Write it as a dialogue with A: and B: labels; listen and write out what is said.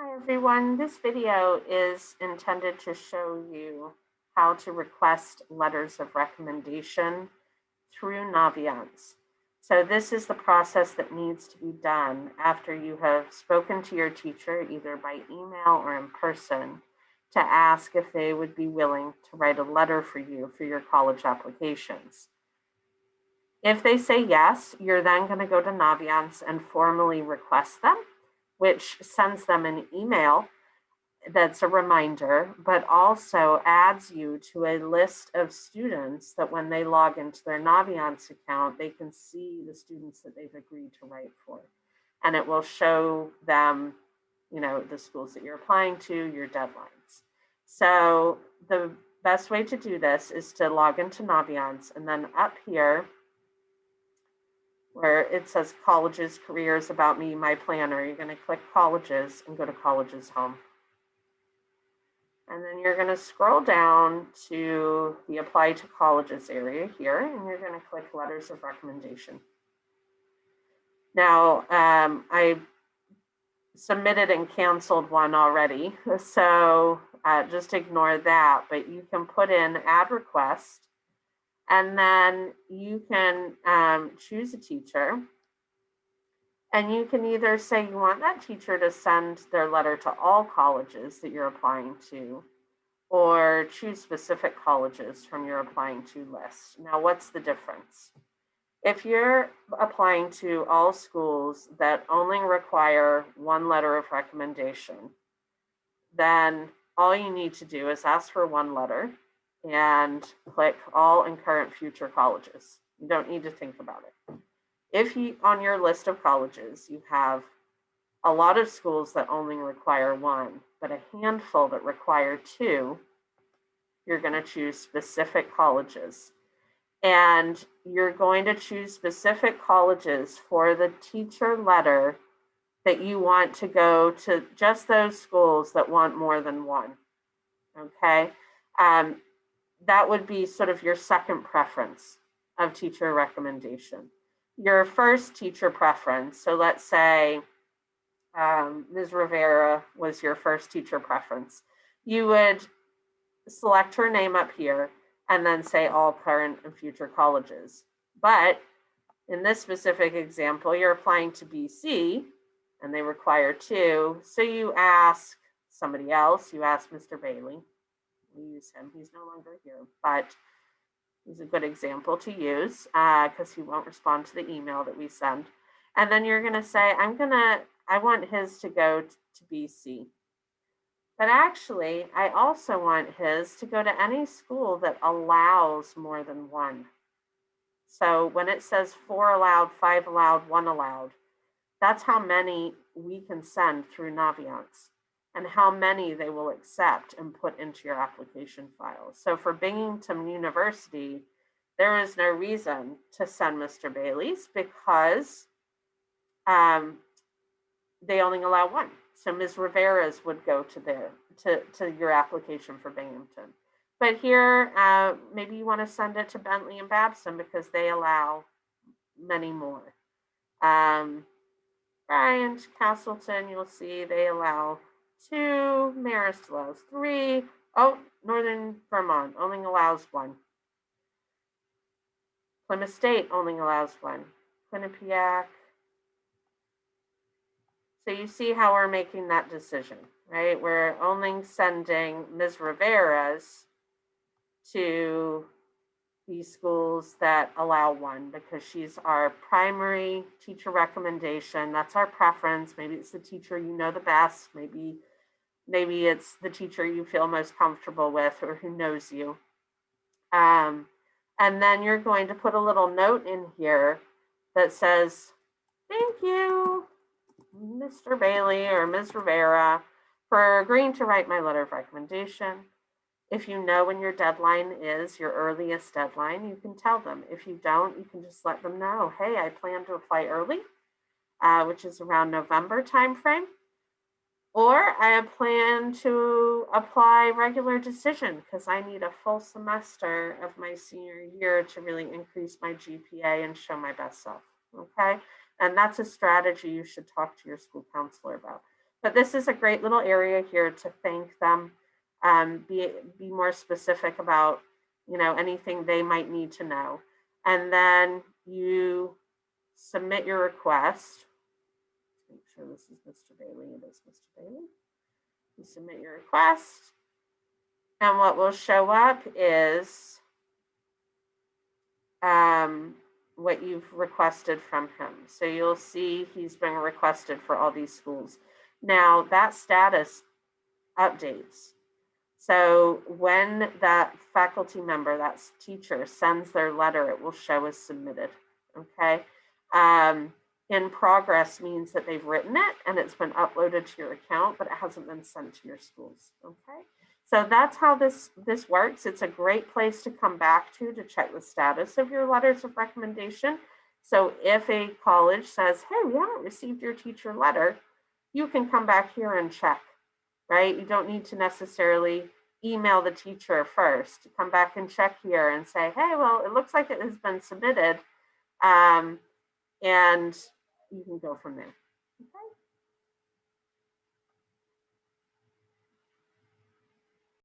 A: Hi everyone, this video is intended to show you how to request letters of recommendation through Naviance. So this is the process that needs to be done after you have spoken to your teacher either by email or in person to ask if they would be willing to write a letter for you for your college applications. If they say yes, you're then going to go to Naviance and formally request them, which sends them an email that's a reminder, but also adds you to a list of students that when they log into their Naviance account, they can see the students that they've agreed to write for. And it will show them, the schools that you're applying to, your deadlines. So the best way to do this is to log into Naviance, and then up here where it says colleges, careers, about me, my planner, you're going to click colleges and go to colleges home. And then you're going to scroll down to the apply to colleges area here, and you're going to click letters of recommendation. Now, I submitted and canceled one already, so just ignore that, but you can put in add request, and then you can choose a teacher. And you can either say you want that teacher to send their letter to all colleges that you're applying to, or choose specific colleges from your applying to list. Now, what's the difference? If you're applying to all schools that only require one letter of recommendation, then all you need to do is ask for one letter and click all and current future colleges. You don't need to think about it. If you, on your list of colleges, you have a lot of schools that only require one, but a handful that require two, you're going to choose specific colleges. And you're going to choose specific colleges for the teacher letter that you want to go to just those schools that want more than one. Okay. That would be sort of your second preference of teacher recommendation. Your first teacher preference, so let's say Ms. Rivera was your first teacher preference, you would select her name up here and then say all current and future colleges. But in this specific example, you're applying to BC and they require two. So you ask somebody else, you ask Mr. Bailey. We use him, he's no longer here, but he's a good example to use because he won't respond to the email that we send. And then you're gonna say, I want his to go to BC. But actually, I also want his to go to any school that allows more than one. So when it says 4 allowed, 5 allowed, 1 allowed, that's how many we can send through Naviance and how many they will accept and put into your application file. So for Binghamton University, there is no reason to send Mr. Bailey's because they only allow one. So Ms. Rivera's would go to your application for Binghamton. But here, maybe you want to send it to Bentley and Babson because they allow many more. Bryant, Castleton, you'll see they allow 2. Marist allows 3. Oh, Northern Vermont only allows 1. Plymouth State only allows 1. Quinnipiac. So you see how we're making that decision, right? We're only sending Ms. Rivera's to these schools that allow 1 because she's our primary teacher recommendation. That's our preference. Maybe it's the teacher you know the best. Maybe it's the teacher you feel most comfortable with or who knows you. And then you're going to put a little note in here that says, thank you, Mr. Bailey or Ms. Rivera, for agreeing to write my letter of recommendation. If you know when your deadline is, your earliest deadline, you can tell them. If you don't, you can just let them know, hey, I plan to apply early, which is around November timeframe. Or I plan to apply regular decision because I need a full semester of my senior year to really increase my GPA and show my best self, okay? And that's a strategy you should talk to your school counselor about. But this is a great little area here to thank them, be more specific about, anything they might need to know. And then you submit your request. Make sure this is Mr. Bailey. It is Mr. Bailey. You submit your request, and what will show up is what you've requested from him. So you'll see he's been requested for all these schools. Now that status updates. So when that faculty member, that teacher, sends their letter, it will show as submitted. Okay. In progress means that they've written it and it's been uploaded to your account, but it hasn't been sent to your schools. Okay. So that's how this works. It's a great place to come back to check the status of your letters of recommendation. So if a college says, hey, we haven't received your teacher letter, you can come back here and check, right? You don't need to necessarily email the teacher first. Come back and check here and say, hey, well, it looks like it has been submitted. And you can go from there.